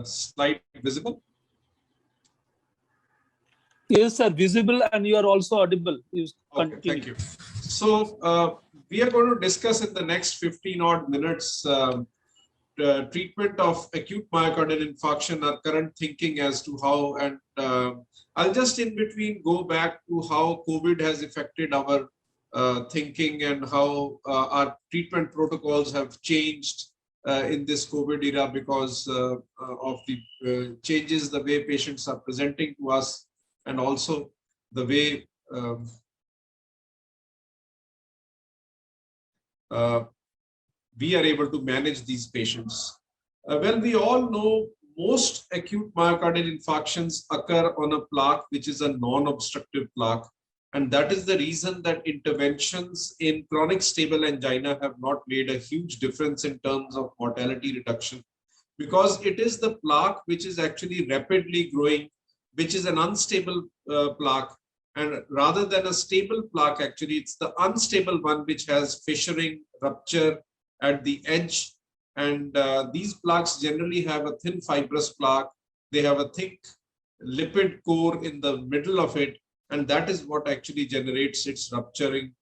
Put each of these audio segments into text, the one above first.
slide visible? Yes, sir, visible, and you are also audible. You okay, thank you. So we are going to discuss in the next 15 odd minutes treatment of acute myocardial infarction, our current thinking as to how, and I'll just in between go back to how COVID has affected our thinking and how our treatment protocols have changed in this COVID era because of the changes, the way patients are presenting to us, and also the way we are able to manage these patients. Well, we all know most acute myocardial infarctions occur on a plaque which is a non-obstructive plaque. And that is the reason that interventions in chronic stable angina have not made a huge difference in terms of mortality reduction, because it is the plaque which is actually rapidly growing, which is an unstable plaque. And rather than a stable plaque, actually, it's the unstable one which has fissuring, rupture at the edge. And these plaques generally have a thin fibrous plaque. They have a thick lipid core in the middle of it. And that is what actually generates its rupturing.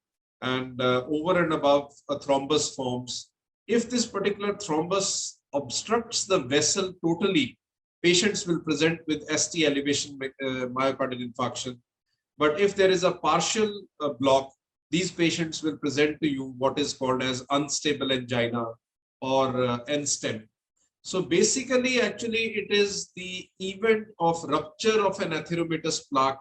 And over and above, a thrombus forms. If this particular thrombus obstructs the vessel totally, patients will present with ST elevation myocardial infarction. But if there is a partial block, these patients will present to you what is called as unstable angina or NSTEM. So basically, actually, it is the event of rupture of an atheromatous plaque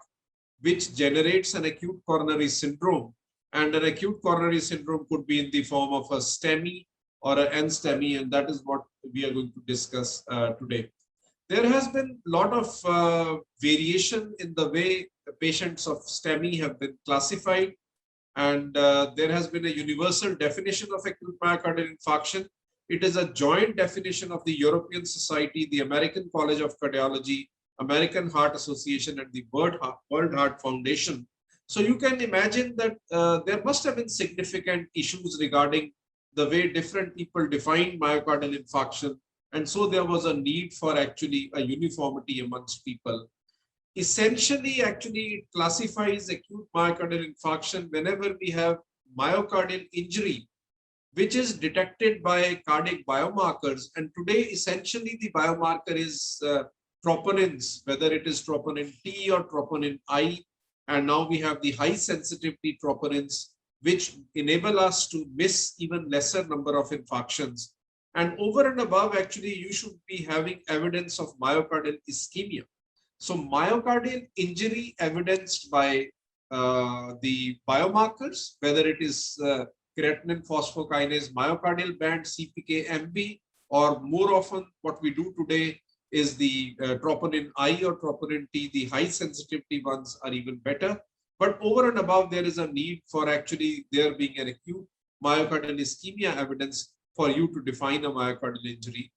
which generates an acute coronary syndrome. And an acute coronary syndrome could be in the form of a STEMI or an NSTEMI, and that is what we are going to discuss today. There has been a lot of variation in the way the patients of STEMI have been classified. And there has been a universal definition of acute myocardial infarction. It is a joint definition of the European Society, the American College of Cardiology, American Heart Association, and the World Heart Foundation. So you can imagine that there must have been significant issues regarding the way different people define myocardial infarction. And so there was a need for actually a uniformity amongst people. Essentially, actually, it classifies acute myocardial infarction whenever we have myocardial injury, which is detected by cardiac biomarkers. And today, essentially, the biomarker is troponins, whether it is troponin T or troponin I. And now we have the high sensitivity troponins, which enable us to miss even lesser number of infarctions. And over and above, actually, you should be having evidence of myocardial ischemia. So myocardial injury evidenced by the biomarkers, whether it is creatinine phosphokinase, myocardial band, CPK, MB, or more often what we do today is the troponin I or troponin T. The high sensitivity ones are even better. But over and above, there is a need for actually there being an acute myocardial ischemia evidence for you to define a myocardial injury.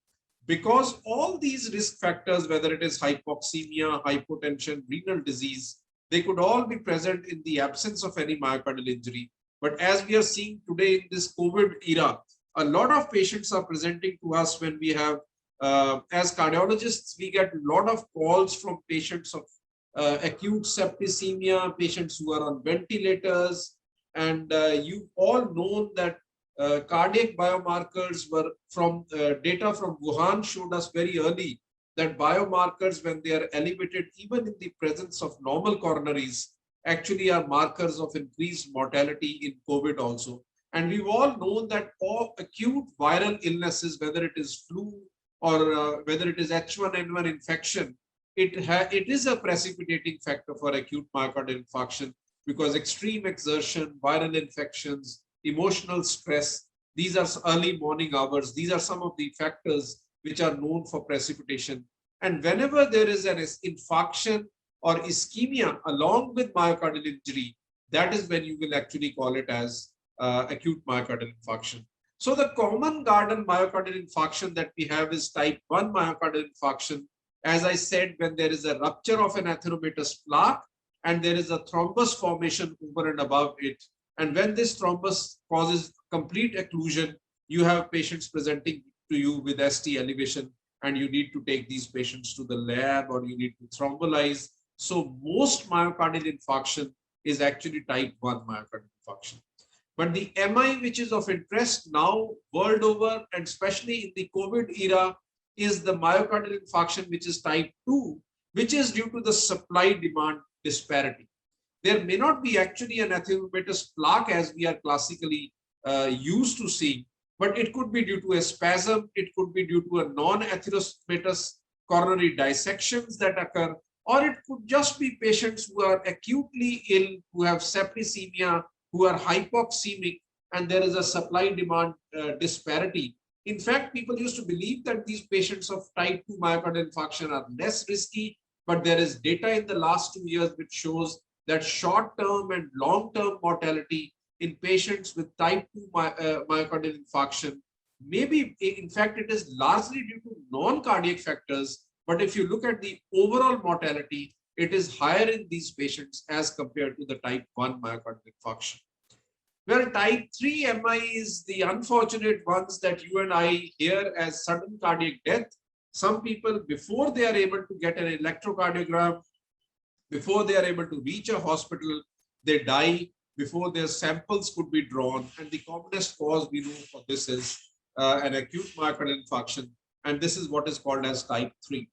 Because all these risk factors, whether it is hypoxemia, hypotension, renal disease, they could all be present in the absence of any myocardial injury. But as we are seeing today in this COVID era, a lot of patients are presenting to us when we have, as cardiologists, we get a lot of calls from patients of acute septicemia, patients who are on ventilators. And you all know that cardiac biomarkers were from data from Wuhan showed us very early that biomarkers, when they are elevated, even in the presence of normal coronaries, actually are markers of increased mortality in COVID also. And we've all known that all acute viral illnesses, whether it is flu or whether it is H1N1 infection, it is a precipitating factor for acute myocardial infarction, because extreme exertion, viral infections, emotional stress, these are early morning hours. These are some of the factors which are known for precipitation. And whenever there is an infarction or ischemia along with myocardial injury, that is when you will actually call it as acute myocardial infarction. So the common garden myocardial infarction that we have is type 1 myocardial infarction. As I said, when there is a rupture of an atheromatous plaque and there is a thrombus formation over and above it. And when this thrombus causes complete occlusion, you have patients presenting to you with ST elevation and you need to take these patients to the lab or you need to thrombolyze. So most myocardial infarction is actually type 1 myocardial infarction. But the MI which is of interest now world over, and especially in the COVID era, is the myocardial infarction which is type 2, which is due to the supply-demand disparity. There may not be actually an atherosclerosis plaque as we are classically used to seeing, but it could be due to a spasm, it could be due to a non-atherosclerosis coronary dissections that occur, or it could just be patients who are acutely ill, who have septicemia, who are hypoxemic, and there is a supply-demand disparity. In fact, people used to believe that these patients of type 2 myocardial infarction are less risky, but there is data in the last 2 years which shows that short-term and long-term mortality in patients with type 2 myocardial infarction, maybe, in fact, it is largely due to non-cardiac factors, but if you look at the overall mortality, it is higher in these patients as compared to the type 1 myocardial infarction. Well, type 3 MI is the unfortunate ones that you and I hear as sudden cardiac death. Some people, before they are able to get an electrocardiogram, before they are able to reach a hospital, they die before their samples could be drawn. And the commonest cause we know for this is an acute myocardial infarction. And this is what is called as type 3.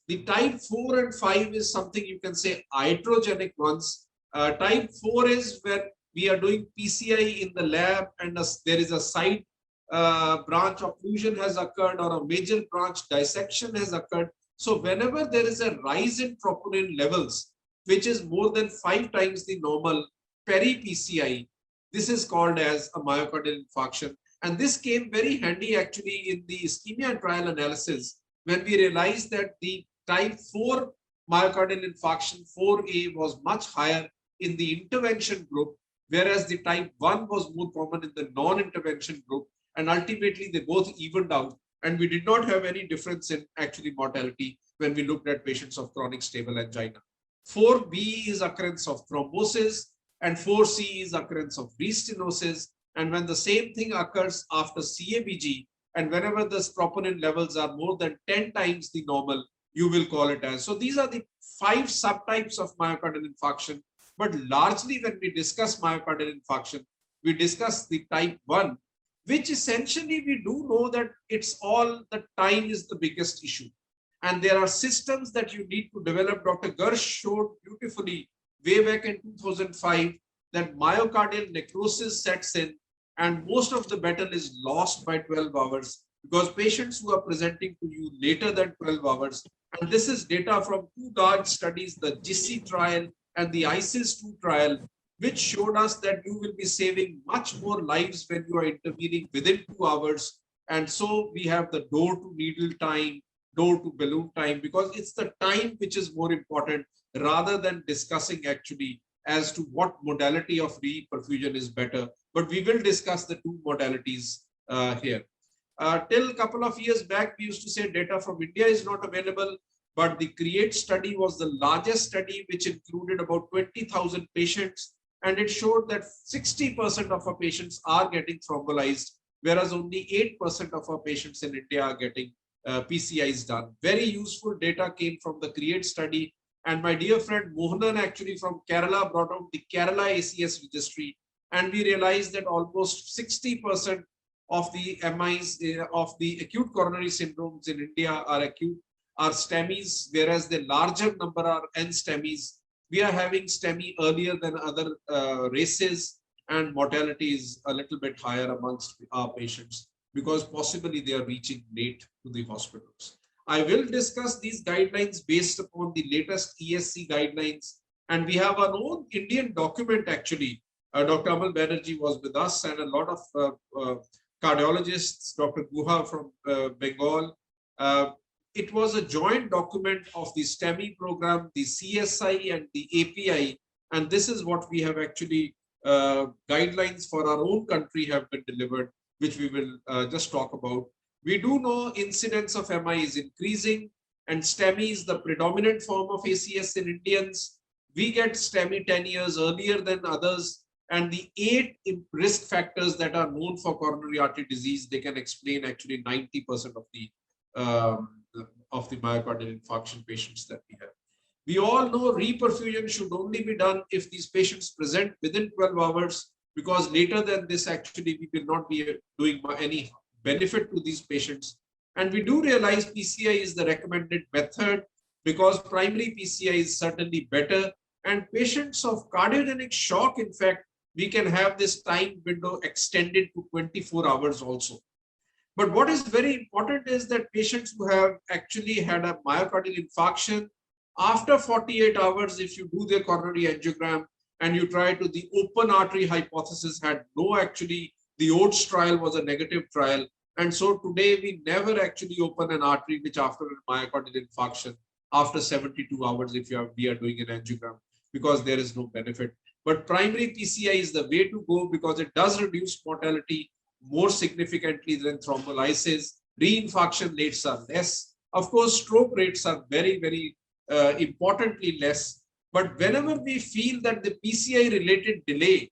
The type 4 and 5 is something you can say iatrogenic ones. Type 4 is where we are doing PCI in the lab and there is a side branch occlusion has occurred or a major branch dissection has occurred. So whenever there is a rise in troponin levels, which is more than 5 times the normal peri-PCI, this is called as a myocardial infarction. And this came very handy actually in the ischemia trial analysis when we realized that the type 4 myocardial infarction 4A was much higher in the intervention group, whereas the type 1 was more common in the non-intervention group. And ultimately, they both evened out. And we did not have any difference in actually mortality when we looked at patients of chronic stable angina. 4B is occurrence of thrombosis, and 4C is occurrence of restenosis. And when the same thing occurs after CABG, and whenever the troponin levels are more than 10 times the normal, you will call it as. So these are the 5 subtypes of myocardial infarction. But largely when we discuss myocardial infarction, we discuss the type 1, which essentially we do know that it's all the time is the biggest issue. And there are systems that you need to develop. Dr. Gersh showed beautifully way back in 2005 that myocardial necrosis sets in and most of the battle is lost by 12 hours because patients who are presenting to you later than 12 hours, and this is data from 2 large studies, the GISI trial and the ISIS-2 trial, which showed us that you will be saving much more lives when you are intervening within 2 hours. And so we have the door to needle time, door to balloon time, because it's the time which is more important rather than discussing actually as to what modality of reperfusion is better. But we will discuss the 2 modalities here. Till a couple of years back, we used to say data from India is not available, but the CREATE study was the largest study which included about 20,000 patients. And it showed that 60% of our patients are getting thrombolyzed, whereas only 8% of our patients in India are getting PCIs done. Very useful data came from the CREATE study. And my dear friend Mohanan actually from Kerala brought out the Kerala ACS registry. And we realized that almost 60% of the MIs of the acute coronary syndromes in India are STEMIs, whereas the larger number are N-STEMIs. We are having STEMI earlier than other races, and mortality is a little bit higher amongst our patients because possibly they are reaching late to the hospitals. I will discuss these guidelines based upon the latest ESC guidelines, and we have our own Indian document actually. Dr. Amal Banerjee was with us and a lot of cardiologists, Dr. Guha from Bengal. It was a joint document of the STEMI program, the CSI and the API. And this is what we have actually, guidelines for our own country have been delivered, which we will just talk about. We do know incidence of MI is increasing and STEMI is the predominant form of ACS in Indians. We get STEMI 10 years earlier than others. And the 8 risk factors that are known for coronary artery disease, they can explain actually 90% of the of the myocardial infarction patients that we have. We all know reperfusion should only be done if these patients present within 12 hours, because later than this, actually, we will not be doing any benefit to these patients. And we do realize PCI is the recommended method because primary PCI is certainly better. And patients of cardiogenic shock, in fact, we can have this time window extended to 24 hours also. But what is very important is that patients who have actually had a myocardial infarction, after 48 hours, if you do their coronary angiogram and you try to, the open artery hypothesis had no, actually, the Oates trial was a negative trial. And so today we never actually open an artery which after a myocardial infarction, after 72 hours, if we are doing an angiogram, because there is no benefit. But primary PCI is the way to go because it does reduce mortality more significantly than thrombolysis. Reinfarction rates are less. Of course, stroke rates are very, very importantly less. But whenever we feel that the PCI related delay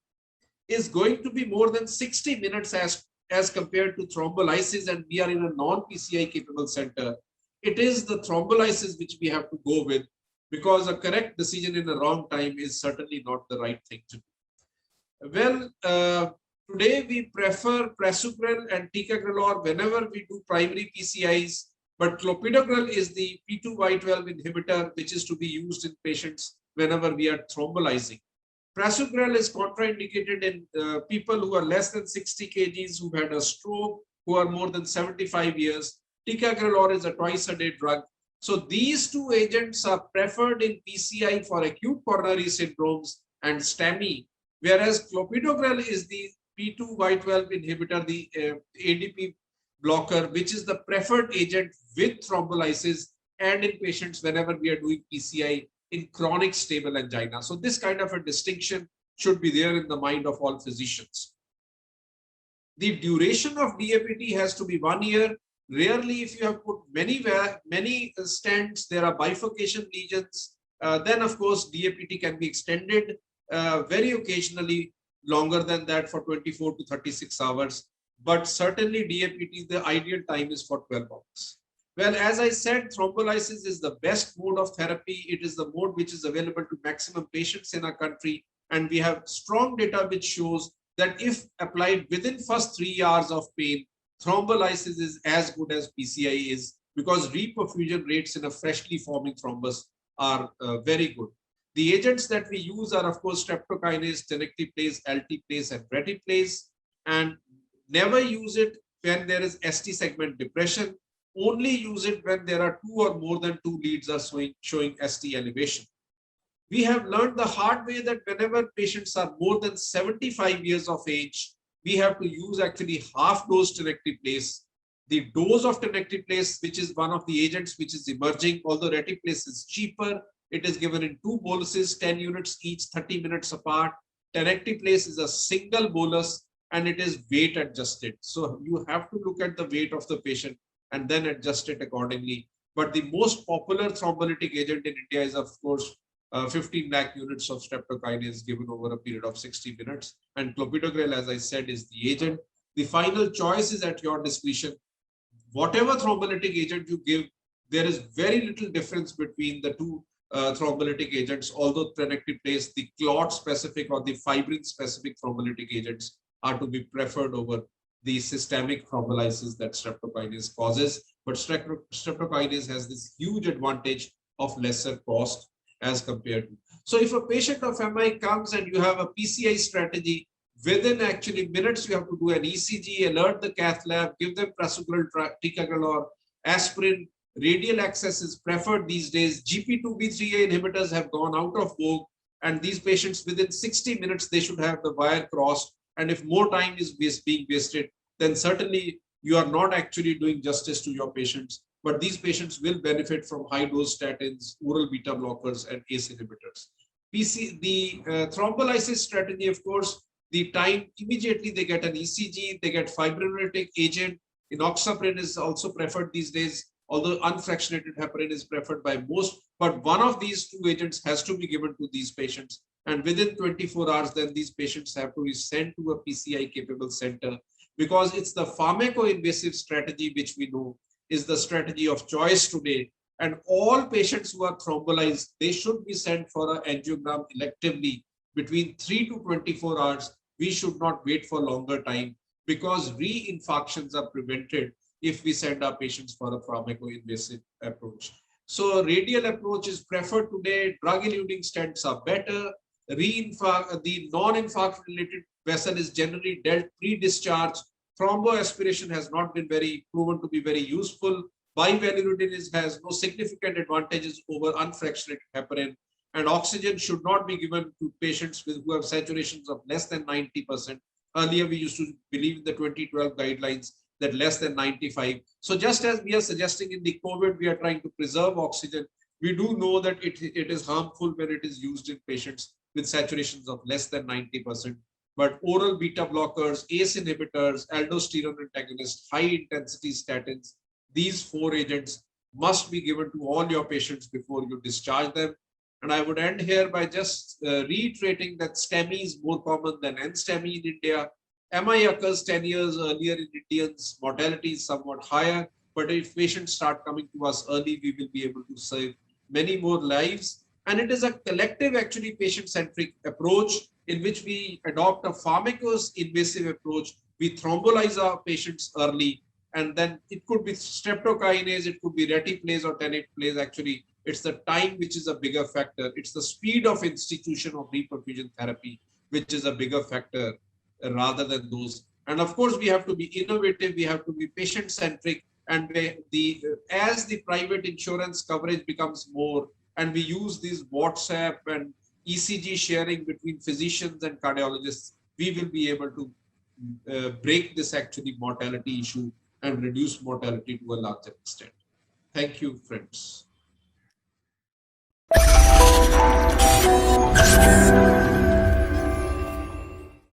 is going to be more than 60 minutes as compared to thrombolysis, and we are in a non-PCI capable center, it is the thrombolysis which we have to go with, because a correct decision in a wrong time is certainly not the right thing to do. Well, today we prefer prasugrel and ticagrelor whenever we do primary PCIs, but clopidogrel is the P2Y12 inhibitor, which is to be used in patients whenever we are thrombolizing. Prasugrel is contraindicated in people who are less than 60 kgs, who've had a stroke, who are more than 75 years. Ticagrelor is a twice-a-day drug. So these two agents are preferred in PCI for acute coronary syndromes and STEMI, whereas clopidogrel is the P2Y12 inhibitor, the ADP blocker, which is the preferred agent with thrombolysis and in patients whenever we are doing PCI in chronic stable angina. So this kind of a distinction should be there in the mind of all physicians. The duration of DAPT has to be 1 year. Rarely, if you have put many stents, there are bifurcation lesions, then of course DAPT can be extended very occasionally longer than that for 24 to 36 hours. But certainly DAPT, the ideal time is for 12 hours. Well, as I said, thrombolysis is the best mode of therapy. It is the mode which is available to maximum patients in our country. And we have strong data which shows that if applied within first 3 hours of pain, thrombolysis is as good as PCI is, because reperfusion rates in a freshly forming thrombus are very good. The agents that we use are, of course, streptokinase, tenecteplase, alteplase, and retiplase. And never use it when there is ST segment depression. Only use it when there are 2 or more than 2 leads are showing ST elevation. We have learned the hard way that whenever patients are more than 75 years of age, we have to use actually half dose tenecteplase. The dose of tenecteplase, which is one of the agents which is emerging, although retiplase is cheaper, it is given in 2 boluses, 10 units each, 30 minutes apart. Tenecteplase is a single bolus and it is weight adjusted. So you have to look at the weight of the patient and then adjust it accordingly. But the most popular thrombolytic agent in India is, of course, 15 lakh units of streptokinase given over a period of 60 minutes. And clopidogrel, as I said, is the agent. The final choice is at your discretion. Whatever thrombolytic agent you give, there is very little difference between the two thrombolytic agents, although tenecteplase, the clot-specific or the fibrin-specific thrombolytic agents are to be preferred over the systemic thrombolysis that streptokinase causes. But streptokinase has this huge advantage of lesser cost as compared to. So if a patient of MI comes and you have a PCI strategy, within actually minutes, you have to do an ECG, alert the cath lab, give them prasugrel, ticagrelor, aspirin. Radial access is preferred these days. GP2B3A inhibitors have gone out of vogue, and these patients within 60 minutes, they should have the wire crossed. And if more time is being wasted, then certainly you are not actually doing justice to your patients. But these patients will benefit from high dose statins, oral beta blockers, and ACE inhibitors. The thrombolysis strategy, of course, the time immediately they get an ECG, they get fibrinolytic agent. Enoxaparin is also preferred these days, although unfractionated heparin is preferred by most. But one of these two agents has to be given to these patients. And within 24 hours, then these patients have to be sent to a PCI capable center, because it's the pharmacoinvasive strategy which we know is the strategy of choice today. And all patients who are thrombolized, they should be sent for an angiogram electively between 3 to 24 hours. We should not wait for longer time because reinfarctions are prevented if we send our patients for a pharmacoinvasive approach. So radial approach is preferred today. Drug-eluting stents are better. The non-infarct related vessel is generally dealt pre-discharge. Thromboaspiration has not been proven to be very useful. Bivalirudin has no significant advantages over unfractionated heparin. And oxygen should not be given to patients who have saturations of less than 90%. Earlier, we used to believe in the 2012 guidelines that less than 95. So just as we are suggesting in the COVID, we are trying to preserve oxygen. We do know that it is harmful when it is used in patients with saturations of less than 90%. But oral beta blockers, ACE inhibitors, aldosterone antagonists, high intensity statins, these 4 agents must be given to all your patients before you discharge them. And I would end here by just reiterating that STEMI is more common than NSTEMI in India. MI occurs 10 years earlier in Indians. Mortality is somewhat higher, but if patients start coming to us early, we will be able to save many more lives. And it is a collective, actually, patient-centric approach in which we adopt a pharmacoinvasive approach. We thrombolize our patients early, and then it could be streptokinase, it could be reticulase or tenetplase. Actually, it's the time which is a bigger factor. It's the speed of institution of reperfusion therapy, which is a bigger factor rather than those. And of course, we have to be innovative. We have to be patient-centric. And as the private insurance coverage becomes more, and we use these WhatsApp and ECG sharing between physicians and cardiologists, we will be able to break this actually mortality issue and reduce mortality to a larger extent. Thank you, friends.